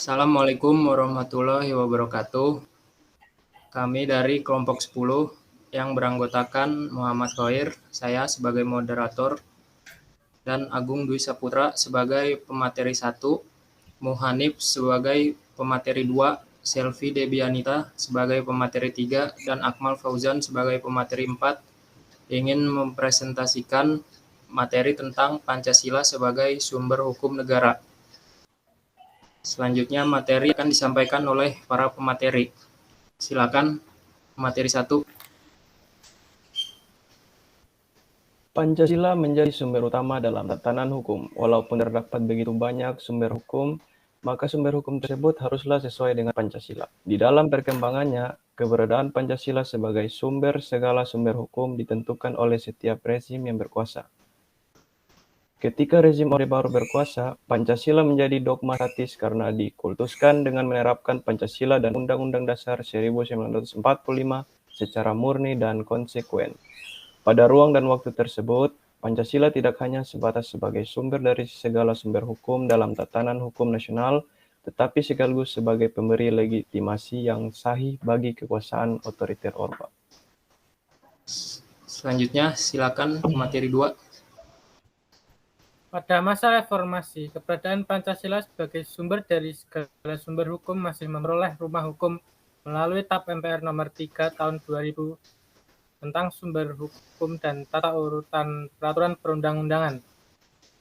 Assalamualaikum warahmatullahi wabarakatuh. Kami dari kelompok 10 yang beranggotakan Muhammad Khair, saya sebagai moderator, dan Agung Dwi Saputra sebagai pemateri 1, Muhanif sebagai pemateri 2, Selvi Debianita sebagai pemateri 3, dan Akmal Fauzan sebagai pemateri 4 ingin mempresentasikan materi tentang Pancasila sebagai sumber hukum negara. Selanjutnya materi akan disampaikan oleh para pemateri. Silakan materi 1. Pancasila menjadi sumber utama dalam tatanan hukum. Walaupun terdapat begitu banyak sumber hukum, maka sumber hukum tersebut haruslah sesuai dengan Pancasila. Di dalam perkembangannya, keberadaan Pancasila sebagai sumber segala sumber hukum ditentukan oleh setiap rezim yang berkuasa. Ketika rezim Orde Baru berkuasa, Pancasila menjadi dogmatis karena dikultuskan dengan menerapkan Pancasila dan Undang-Undang Dasar 1945 secara murni dan konsekuen. Pada ruang dan waktu tersebut, Pancasila tidak hanya sebatas sebagai sumber dari segala sumber hukum dalam tatanan hukum nasional, tetapi sekaligus sebagai pemberi legitimasi yang sahih bagi kekuasaan otoriter Orba. Selanjutnya silakan materi 2. Pada masa reformasi, keberadaan Pancasila sebagai sumber dari segala sumber hukum masih memperoleh rumah hukum melalui TAP MPR nomor 3 tahun 2000 tentang sumber hukum dan tata urutan peraturan perundang-undangan.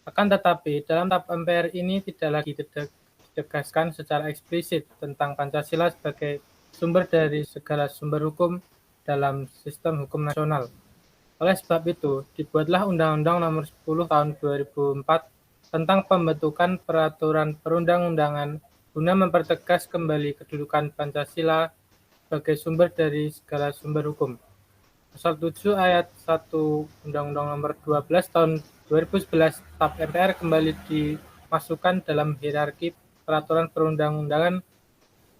Akan tetapi, dalam TAP MPR ini tidak lagi ditegaskan secara eksplisit tentang Pancasila sebagai sumber dari segala sumber hukum dalam sistem hukum nasional. Oleh sebab itu, dibuatlah Undang-Undang Nomor 10 Tahun 2004 tentang pembentukan peraturan perundang-undangan guna mempertegas kembali kedudukan Pancasila sebagai sumber dari segala sumber hukum. Pasal 7 ayat 1 Undang-Undang Nomor 12 Tahun 2011 TAP MPR kembali dimasukkan dalam hierarki peraturan perundang-undangan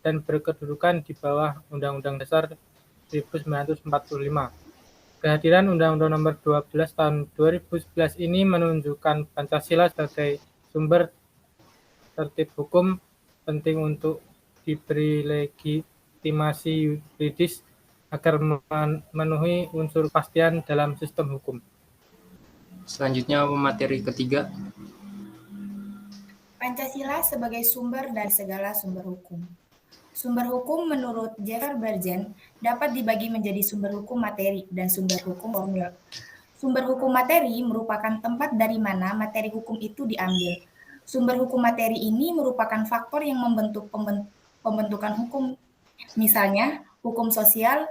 dan berkedudukan di bawah Undang-Undang Dasar 1945. Kehadiran Undang-Undang Nomor 12 Tahun 2011 ini menunjukkan Pancasila sebagai sumber tertib hukum penting untuk diberi legitimasi yuridis agar memenuhi unsur kepastian dalam sistem hukum. Selanjutnya materi ketiga. Pancasila sebagai sumber dari segala sumber hukum. Sumber hukum menurut Jeffrey Bergen dapat dibagi menjadi sumber hukum materi dan sumber hukum formil. Sumber hukum materi merupakan tempat dari mana materi hukum itu diambil. Sumber hukum materi ini merupakan faktor yang membentuk pembentukan hukum. Misalnya, hukum sosial,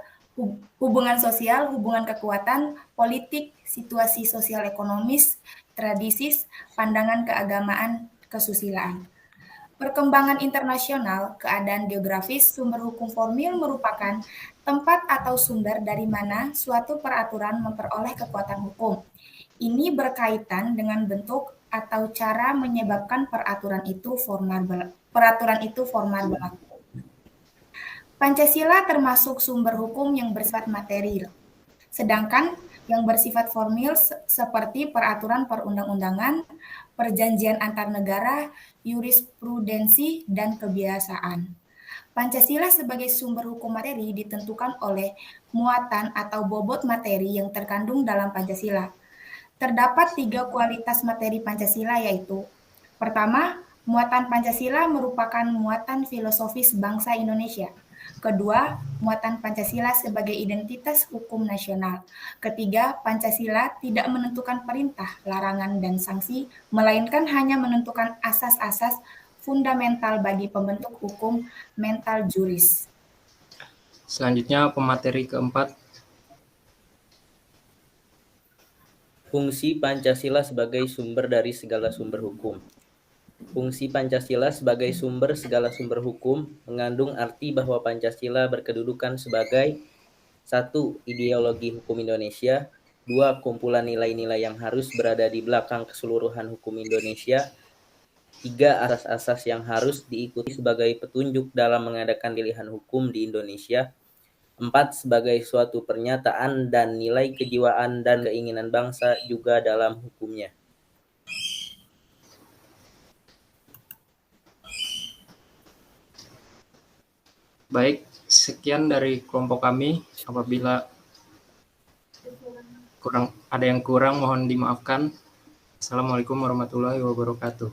hubungan sosial, hubungan kekuatan, politik, situasi sosial ekonomis, tradisi, pandangan keagamaan, kesusilaan. Perkembangan internasional, keadaan geografis, sumber hukum formil merupakan tempat atau sumber dari mana suatu peraturan memperoleh kekuatan hukum. Ini berkaitan dengan bentuk atau cara menyebabkan peraturan itu formal berlaku. Pancasila termasuk sumber hukum yang bersifat material, sedangkan yang bersifat formil seperti peraturan perundang-undangan, perjanjian antar negara, jurisprudensi, dan kebiasaan. Pancasila sebagai sumber hukum materi ditentukan oleh muatan atau bobot materi yang terkandung dalam Pancasila. Terdapat 3 kualitas materi Pancasila yaitu: pertama, muatan Pancasila merupakan muatan filosofis bangsa Indonesia. Kedua, muatan Pancasila sebagai identitas hukum nasional. Ketiga, Pancasila tidak menentukan perintah, larangan, dan sanksi, melainkan hanya menentukan asas-asas fundamental bagi pembentuk hukum mental juris. Selanjutnya pemateri keempat. Fungsi Pancasila sebagai sumber dari segala sumber hukum. Fungsi Pancasila sebagai sumber segala sumber hukum mengandung arti bahwa Pancasila berkedudukan sebagai 1. Ideologi hukum Indonesia, 2. Kumpulan nilai-nilai yang harus berada di belakang keseluruhan hukum Indonesia, 3. Asas-asas yang harus diikuti sebagai petunjuk dalam mengadakan pilihan hukum di Indonesia, 4. Sebagai suatu pernyataan dan nilai kejiwaan dan keinginan bangsa juga dalam hukumnya. Baik, sekian dari kelompok kami. Apabila ada yang kurang mohon dimaafkan. Assalamualaikum warahmatullahi wabarakatuh.